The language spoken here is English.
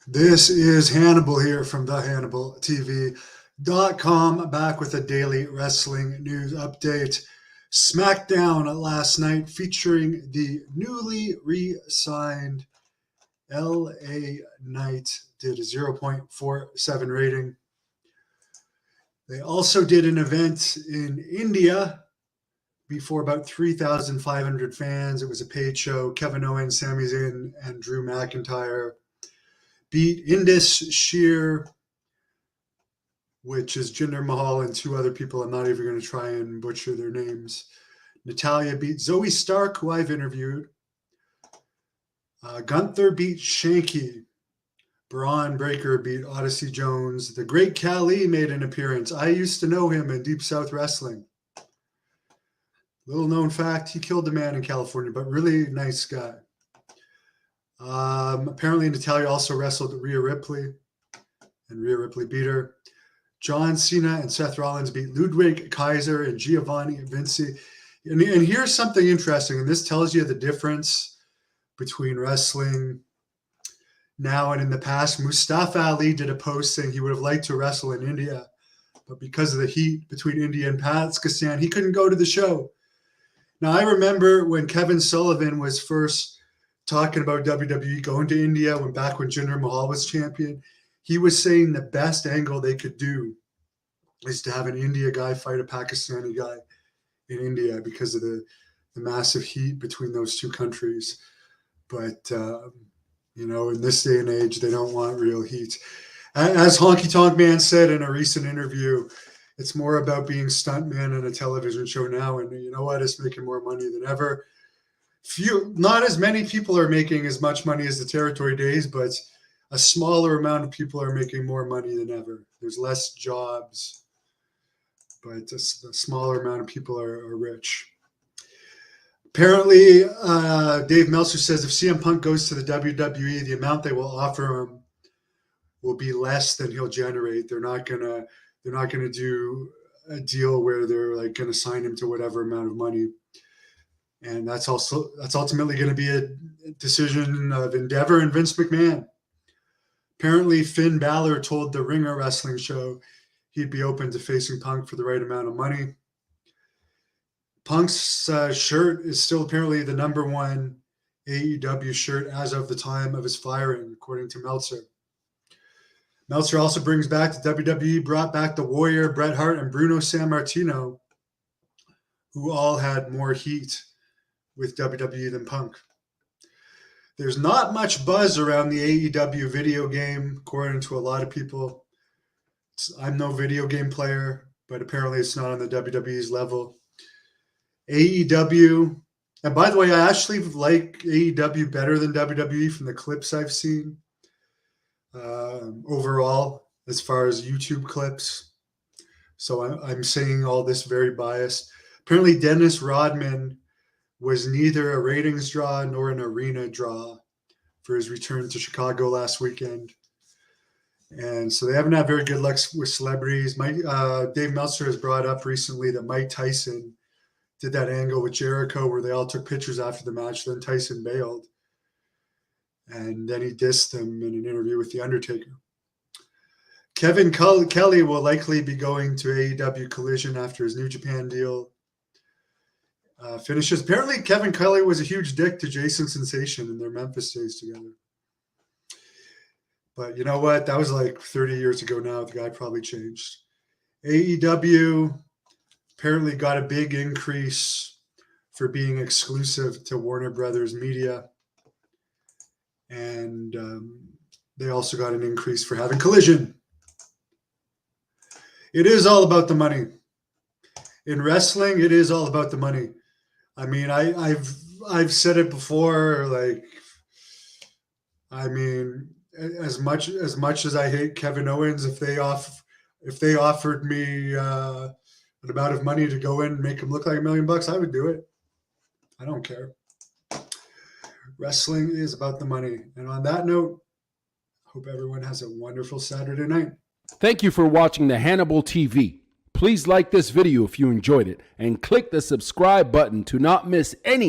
This is Hannibal here from the HannibalTV.com, back with a daily wrestling news update. Smackdown last night featuring the newly re-signed LA Knight did a 0.47 rating. They also did an event in India before about 3,500 fans. It was a paid show. Kevin Owens, Sami Zayn, and Drew McIntyre beat Indus Sheer, which is Jinder Mahal and two other people. I'm not even going to try and butcher their names. Natalya beat Zoe Stark, who I've interviewed. Gunther beat Shanky. Braun Breaker beat Odyssey Jones. The Great Khali made an appearance. I used to know him in Deep South Wrestling. Little known fact, he killed a man in California, but really nice guy. Apparently, Natalya also wrestled Rhea Ripley, and Rhea Ripley beat her. John Cena and Seth Rollins beat Ludwig Kaiser and Giovanni Vinci. And here's something interesting, and this tells you the difference between wrestling now and in the past. Mustafa Ali did a post saying he would have liked to wrestle in India, but because of the heat between India and Pakistan, he couldn't go to the show. Now, I remember when Kevin Sullivan was first talking about WWE going to India back when Jinder Mahal was champion, he was saying the best angle they could do is to have an India guy fight a Pakistani guy in India because of the massive heat between those two countries. But, in this day and age, they don't want real heat. As Honky Tonk Man said in a recent interview, it's more about being stuntman in a television show now. And you know what? It's making more money than ever. Not as many people are making as much money as the territory days, but a smaller amount of people are making more money than ever. There's less jobs, but a smaller amount of people are rich. Apparently, Dave Meltzer says if CM Punk goes to the WWE, the amount they will offer him will be less than he'll generate. They're not gonna do a deal where they're like gonna sign him to whatever amount of money. And that's ultimately going to be a decision of Endeavor and Vince McMahon. Apparently, Finn Balor told the Ringer Wrestling show he'd be open to facing Punk for the right amount of money. Punk's shirt is still apparently the #1 AEW shirt as of the time of his firing, according to Meltzer. Meltzer also brings back the WWE, brought back the Warrior, Bret Hart, and Bruno Sammartino, who all had more heat with WWE than Punk. There's not much buzz around the AEW video game, according to a lot of people. I'm no video game player, but apparently it's not on the WWE's level. AEW, and by the way, I actually like AEW better than WWE from the clips I've seen. Overall, as far as YouTube clips. So I'm saying all this very biased. Apparently, Dennis Rodman was neither a ratings draw nor an arena draw for his return to Chicago last weekend. And so they haven't had very good luck with celebrities. Dave Meltzer has brought up recently that Mike Tyson did that angle with Jericho where they all took pictures after the match. Then Tyson bailed. And then he dissed him in an interview with The Undertaker. Kevin Kelly will likely be going to AEW Collision after his New Japan deal finishes. Apparently, Kevin Kelly was a huge dick to Jason Sensation in their Memphis days together. But you know what? That was like 30 years ago now. The guy probably changed. AEW apparently got a big increase for being exclusive to Warner Brothers Media. And they also got an increase for having Collision. It is all about the money. In wrestling, it is all about the money. I mean, I've said it before. As much as I hate Kevin Owens, if they offered me an amount of money to go in and make him look like $1 million, I would do it. I don't care. Wrestling is about the money. And on that note, I hope everyone has a wonderful Saturday night. Thank you for watching the Hannibal TV. Please like this video if you enjoyed it and click the subscribe button to not miss any